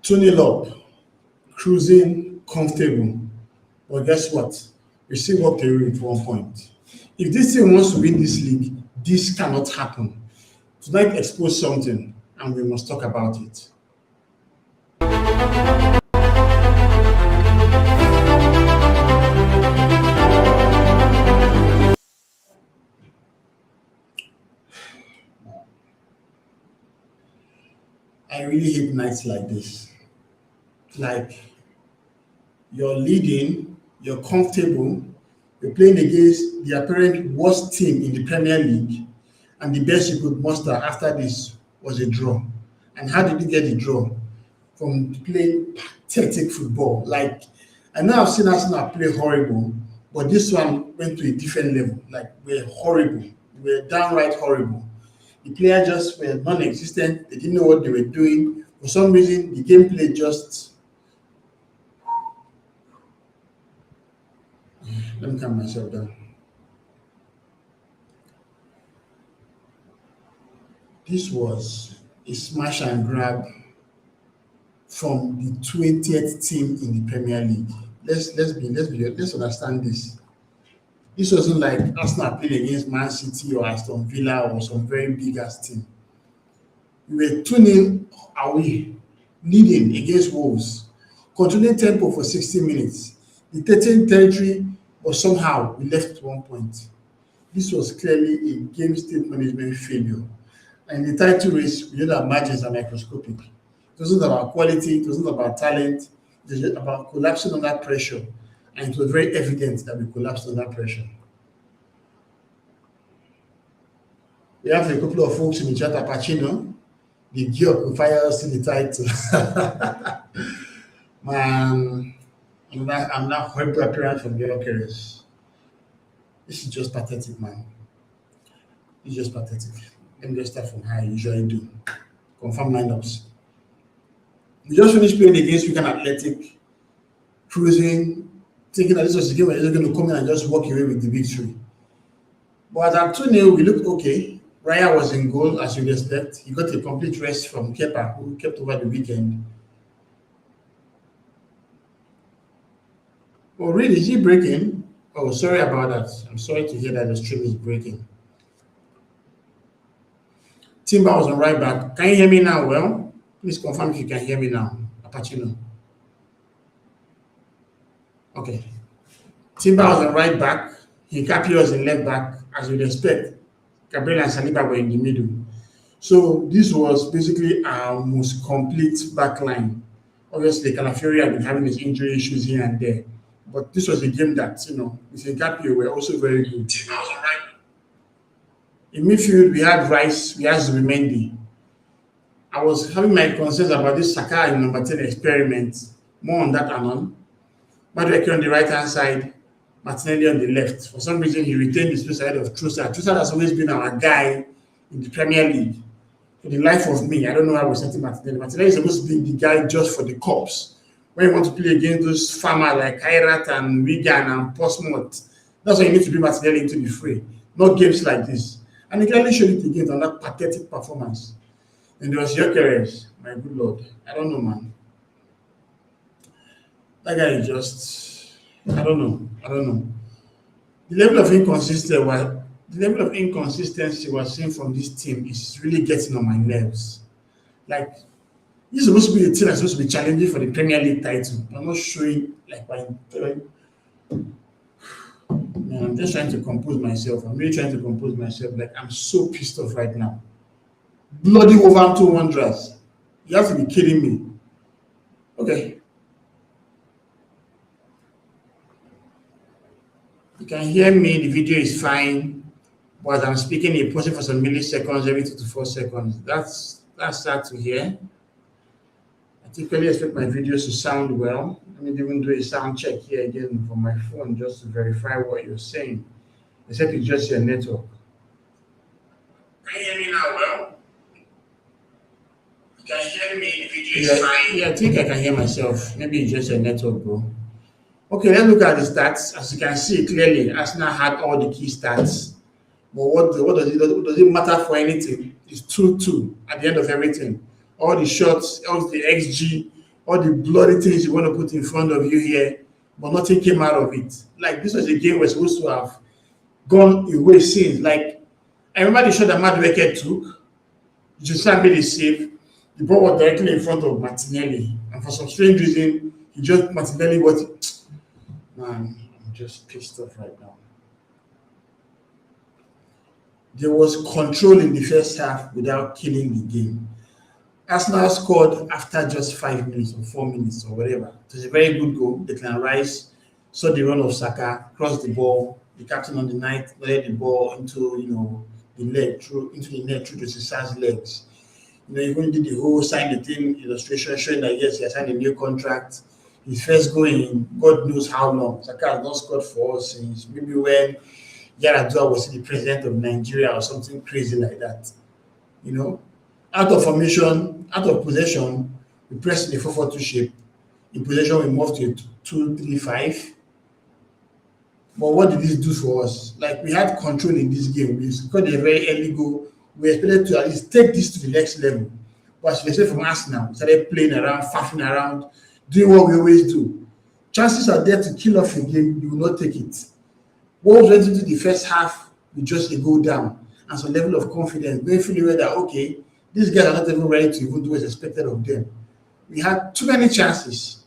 2-0 up, cruising, comfortable. But guess what? We still walked away with 1 point. If this team wants to win this league, this cannot happen. Tonight expose something, and we must talk about it. I really hate nights like this. Like, you're leading, you're comfortable, you're playing against the apparent worst team in the Premier League, and the best you could muster after this was a draw. And how did you get the draw? From playing pathetic football. Like, I know I've seen Arsenal play horrible, but this one went to a different level. Like, we're horrible. We're downright horrible. The players just were non-existent. They didn't know what they were doing. For some reason, the gameplay just... Let me calm myself down. This was a smash and grab from the 20th team in the Premier League. Let's understand this. This wasn't like Arsenal playing against Man City or Aston Villa or some very big ass team. We were 2-0 away, leading against Wolves, controlling tempo for 60 minutes. The 13th territory, but somehow we left with 1 point. This was clearly a game state management failure. And in the title race, we know that margins are microscopic. It wasn't about quality, it wasn't about talent, it was about collapsing under pressure. And it was very evident that we collapsed under pressure. We have a couple of folks in the chat, Pacino, the gear fire us in the title. Man, I'm not horrible appearance from the Okeres. This is just pathetic, man. It's just pathetic. Let me just start from how I usually do. Confirm lineups. We just finished playing against Wigan Athletic, cruising, thinking that this was the game where they're going to come in and just walk away with the victory. But at 2-0, we looked okay. Raya was in goal, as you'd expect. He got a complete rest from Kepa, who kept over the weekend. Oh, really? Is he breaking? Oh, sorry about that. I'm sorry to hear that the stream is breaking. Timber was on right back. Can you hear me now? Well, please confirm if you can hear me now. Apachino. Okay. Timber was on right back. Hincapié was in left back, as you'd expect. Gabriel and Saliba were in the middle. So this was basically our most complete back line. Obviously, Calafiori had been having his injury issues here and there. But this was a game that, with Hincapié, were also very good. In midfield, we had Rice, we had Zubimendi. I was having my concerns about this Saka in number 10 experiment. More on that anon. Madueke on the right-hand side, Martinelli on the left. For some reason, he retained the space ahead of Trossard. Trossard has always been our guy in the Premier League. For the life of me, I don't know how we're setting Martinelli. Martinelli is supposed to be the guy just for the cups. When you want to play against those farmers like Kairat and Wigan and Portsmouth, that's why you need to bring Martinelli into the fray. Not games like this. And he clearly showed it again on that pathetic performance. And there was Gyökeres, my good lord. I don't know, man. That guy is just, I don't know. The level of inconsistency we're seeing from this team is really getting on my nerves. Like, this is supposed to be a team that's supposed to be challenging for the Premier League title. I'm not showing like my. Man, I'm just trying to compose myself. I'm really trying to compose myself. Like, I'm so pissed off right now. Bloody Wolverhampton Wanderers. You have to be kidding me. Okay. You can hear me. The video is fine. But I'm speaking in pausing for some milliseconds every 2 to 4 seconds. That's sad to hear. I typically expect my videos to sound well. Let me even do a sound check here again from my phone just to verify what you're saying. Except it's just your network. Can you hear me now well? You can hear me, the video is fine. Yeah, I think I can hear myself. Maybe it's just your network, bro. Okay, let's look at the stats. As you can see clearly, Arsenal had all the key stats. But what does it matter for anything? It's 2-2 at the end of everything. All the shots, all the XG, all the bloody things you want to put in front of you here, but nothing came out of it. Like this was a game we're supposed to have gone away since. Like I remember the shot that Madueke took. Josiah made a save. The ball was directly in front of Martinelli, and for some strange reason, he just Martinelli was. Man, I'm just pissed off right now. There was control in the first half without killing the game. Arsenal scored after just 5 minutes or 4 minutes or whatever. It was a very good goal. Declan Rice saw the run of Saka, crossed the ball. The captain on the night led the ball into the leg through into the net through Saka's legs. Even did the whole sign the thing illustration showing that yes, he has signed a new contract. His first goal in God knows how long. Saka has not scored for us since maybe when Yaradua was the president of Nigeria or something crazy like that. Out of formation, out of possession, we press in the 4-4-2 shape. In possession, we moved to a 2-3-5. But what did this do for us? Like, we had control in this game. We scored a very early goal. We expected to at least take this to the next level. But as you say from Arsenal, we started playing around, faffing around, doing what we always do. Chances are there to kill off a game, you will not take it. What was ready to do the first half, we just go down. And some level of confidence, they feel that, okay, these guys are not even ready to even do what's expected of them. We had too many chances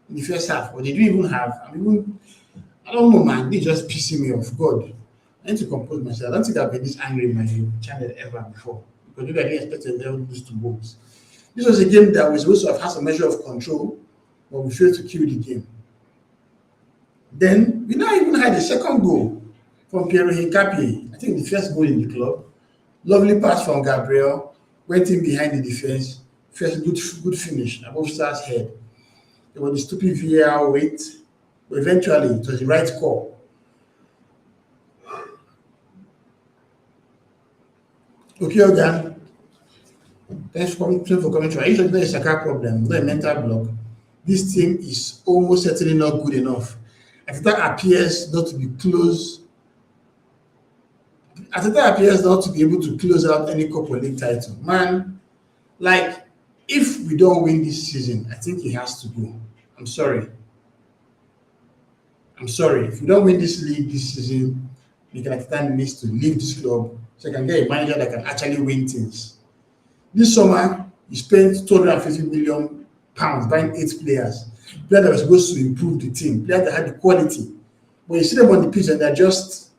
in the first half, but they didn't even have. I don't know, man. They just pissing me off. God, I need to compose myself. I don't think I've been this angry in my channel ever before. Because maybe I didn't expect them to lose to Wolves. This was a game that was supposed to have had some measure of control, but we failed to kill the game. Then we now even had a second goal from Pierre Hincapié. I think the first goal in the club. Lovely pass from Gabriel. Went in behind the defense. First good finish above Star's head. There was the stupid VAR wait. But eventually, it was the right call. Okay, Ogan. Thanks for coming to. I usually know it's a car problem, not a mental block. This team is almost certainly not good enough. Ateta appears not to be close. Ateta appears not to be able to close out any Cup or League title. Man, like, if we don't win this season, I think he has to go. I'm sorry. If we don't win this league this season, Mikel Arteta needs to leave this club so I can get a manager that can actually win things. This summer, he spent £250 million buying 8 players that were supposed to improve the team, players that had the quality. But you see them on the pitch and they're just,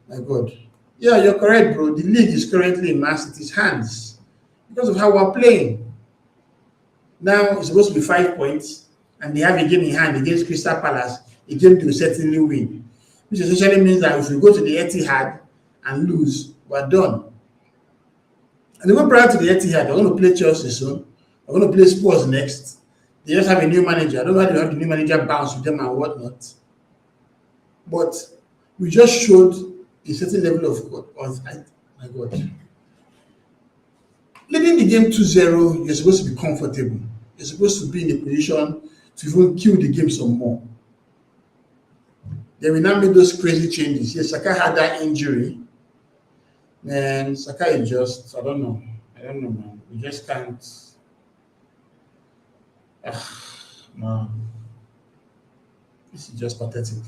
my God. Yeah, you're correct, bro. The league is currently in Man City's hands because of how we're playing. Now, it's supposed to be 5 points, and they have a game in hand against Crystal Palace. A game they will certainly win, which essentially means that if we go to the Etihad and lose, we're done. And even prior to the Etihad, they're going to play Chelsea soon. They're going to play Spurs next. They just have a new manager. I don't know how they have the new manager bounce with them and whatnot. But we just showed a certain level of my God. Leading the game 2-0, you're supposed to be comfortable. You're supposed to be in a position to even kill the game some more. Then we now made those crazy changes. Yes, Saka had that injury. And Saka is just, I don't know, man. We just can't. Man. This is just pathetic.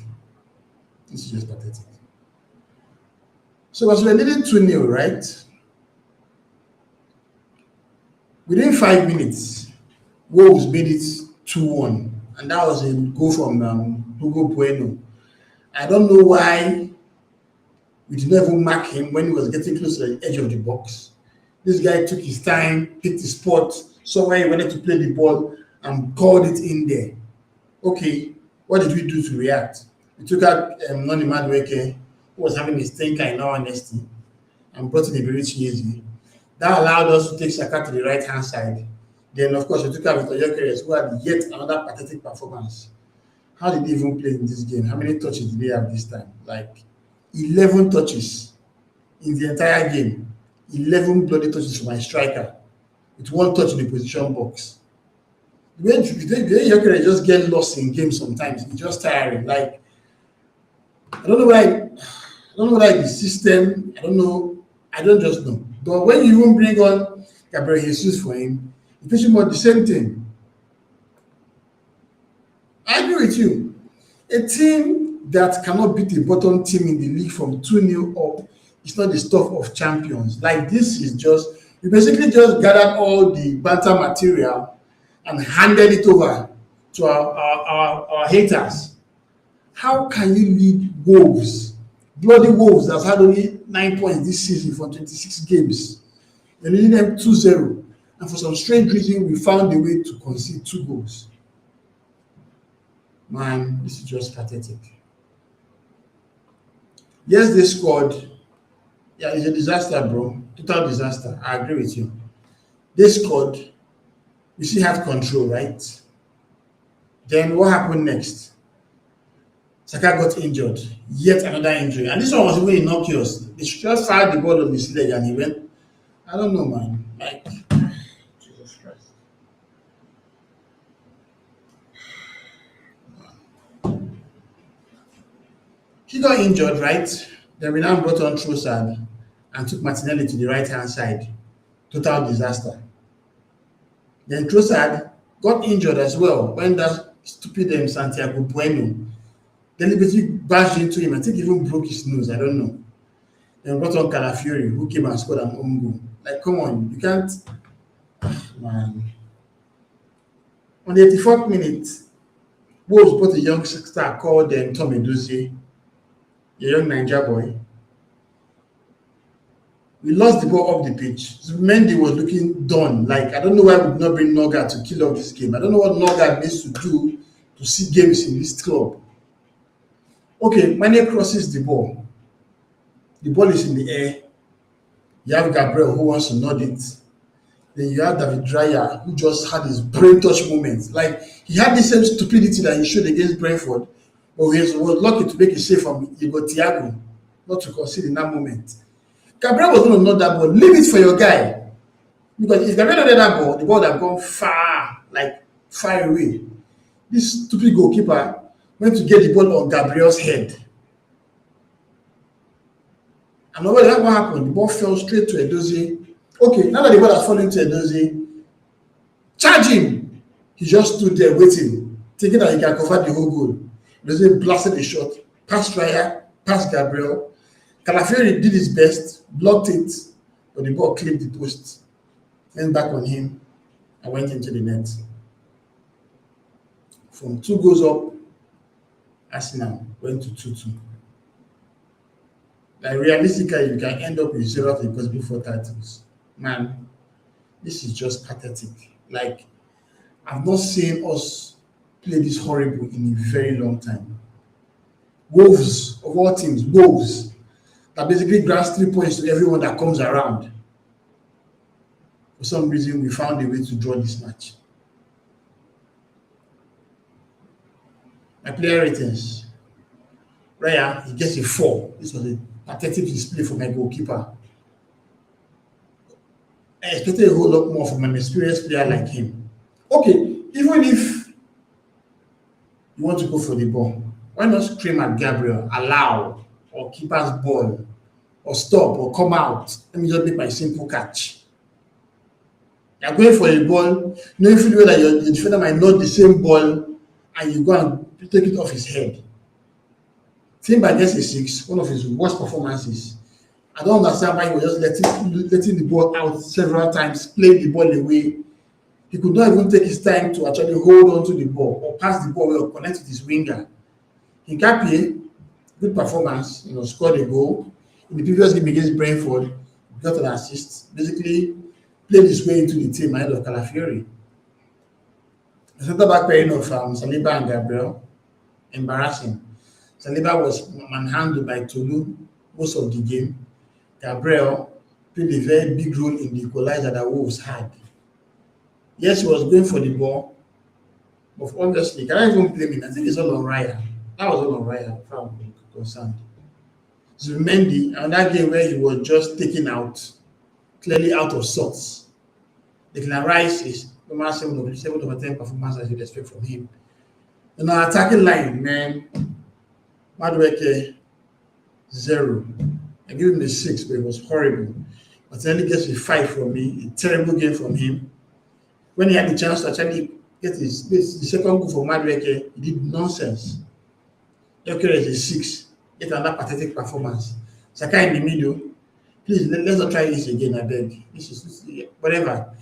So as we're leading 2-0, right? Within 5 minutes, Wolves made it 2-1. And that was a goal from Hugo Bueno. I don't know why we did not even mark him when he was getting close to the edge of the box. This guy took his time, picked his spot, saw where he wanted to play the ball, and called it in there. Okay, what did we do to react? We took out Noni Madueke, who was having a stinker in all honesty, and brought in a very easy. That allowed us to take Saka to the right-hand side. Then, of course, we took out Bukayo Saka, who had yet another pathetic performance. How did they even play in this game? How many touches did they have this time? Like 11 touches in the entire game. 11 bloody touches for my striker with 1 touch in the position box. The way Gyökeres just get lost in games sometimes, it's just tiring. Like, I don't know why the system, I don't just know. But when you even bring on Gabriel Jesus for him, it's pretty much the same thing. with you. A team that cannot beat a bottom team in the league from 2-0 up is not the stuff of champions. Like this is just, you basically just gathered all the banter material and handed it over to our haters. How can you lead Wolves, bloody Wolves that's had only 9 points this season from 26 games? You're leading them 2-0, and for some strange reason, we found a way to concede 2 goals. Man, this is just pathetic. Yes, they scored. Yeah, it's a disaster, bro. Total disaster. I agree with you. They scored. We still have control, right? Then what happened next? Saka got injured. Yet another injury. And this one was even innocuous. They just fired the ball on his leg and he went. I don't know, man. Like, Jesus Christ. He got injured, right? Then we now brought on Trossard and took Martinelli to the right-hand side. Total disaster. Then Trossard got injured as well when that stupid Santiago Bueno deliberately bashed into him. I think even broke his nose. I don't know. Then brought on Calafiori, who came and scored an own goal. Like, come on, you can't. Man. On the 84th minute, Wolves brought a young star called Tom Edozie, a young Niger boy. We lost the ball up the pitch. Mendy was looking done. Like, I don't know why we did not bring Noga to kill off this game. I don't know what Noga needs to do to see games in this club. Okay, Mane crosses the ball. The ball is in the air. You have Gabriel who wants to nod it. Then you have David Raya who just had his brain touch moment. Like, he had the same stupidity that he showed against Brentford, but he was lucky to make a save from Igor Thiago, not to concede in that moment. Gabriel was going to nod that ball. Leave it for your guy. Because if Gabriel nodded that ball, the ball would have gone far, like far away. This stupid goalkeeper went to get the ball on Gabriel's head. And over there, what happened? The ball fell straight to Edozie. Okay, now that the ball has fallen to Edozie, charge him. He just stood there waiting, thinking that he can cover the whole goal. Edozie blasted the shot, passed Raya, passed Gabriel. Calafiori did his best, blocked it, but the ball clipped the post, went back on him, and went into the net. From 2 goals up, Arsenal went to 2-2. Like, realistically, you can end up with 0 of the possible 4 titles. Man, this is just pathetic. Like, I've not seen us play this horrible in a very long time. Wolves, of all teams, Wolves, that basically grants 3 points to everyone that comes around. For some reason, we found a way to draw this match. My player ratings. Raya, he gets a 4. This was a pathetic display for my goalkeeper. I expected a whole lot more from an experienced player like him. Okay, even if you want to go for the ball, why not scream at Gabriel, allow, or keeper's ball, or stop, or come out? Let me just make my simple catch. You're going for a ball, knowing fully well that your defender might not the same ball, and you go and take it off his head. Timber gets a 6, one of his worst performances. I don't understand why he was just letting the ball out several times, playing the ball away. He could not even take his time to actually hold on to the ball or pass the ball or connect with his winger. Hincapié, good performance, scored a goal. In the previous game against Brentford, got an assist, basically played his way into the team ahead of Calafiori. The centre-back pairing of Saliba and Gabriel, embarrassing. Saliba was manhandled by Tolu most of the game. Gabriel played a very big role in the equalizer that Wolves had. Yes, he was going for the ball, but obviously, can I even blame him? I think it's all on Raya. That was all on Raya, if I'm concerned. Zubimendi, and that game where he was just taken out, clearly out of sorts. Declan Rice is normal 7 over 10 performance as you'd expect from him. Attacking line, man. Madueke, 0. I give him a 6, but it was horrible. But then he gets a 5 from me, a terrible game from him. When he had the chance to actually Get this the second goal for Madueke, he did nonsense. Gyökeres is 6, yet another pathetic performance. Saka in the middle, please let's not try this again, I beg. This is whatever.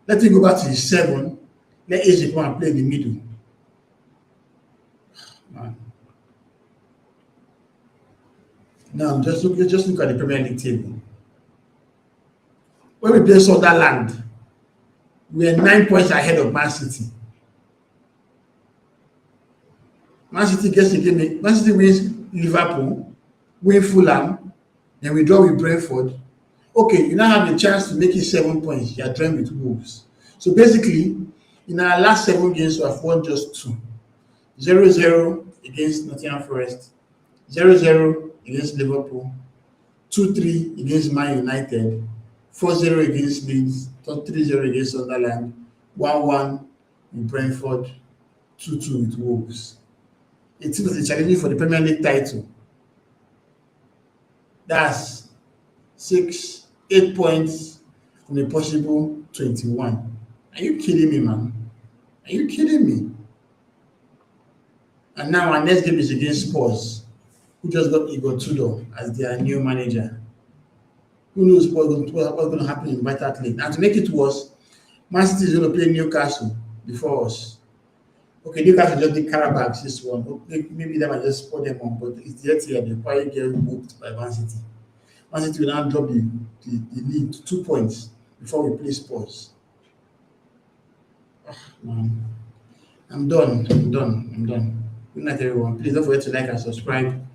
Let him go back to his 7. Let AJ come and play in the middle. Man. Now just look at the Premier League table. When we play Sunderland, we are 9 points ahead of Man City. Man City gets the game. Man City wins Liverpool, win Fulham, then we draw with Brentford. Okay, you now have a chance to make it 7 points. You are drawing with Wolves. So basically, in our last 7 games, we have won just 2. 0-0 against Nottingham Forest, 0-0 against Liverpool, 2-3 against Man United, 4-0 against Leeds, 3-0 against Sunderland, 1-1 with Brentford, 2-2 with Wolves. It seems the challenging for the Premier League title. That's 8 points from a possible 21. Are you kidding me, man? Are you kidding me? And now our next game is against Spurs, who just got Igor Tudor as their new manager. Who knows what's going to happen in Vital League? And to make it worse, Man City is going to play Newcastle before us. Okay, Newcastle just did Carabao this one. Okay, maybe they might just spot them on, but it's yet here. They probably get whooped by Man City. Man City will now drop the lead to 2 points before we play Spurs. Oh, man. I'm done. Good night, everyone. Please don't forget to like and subscribe.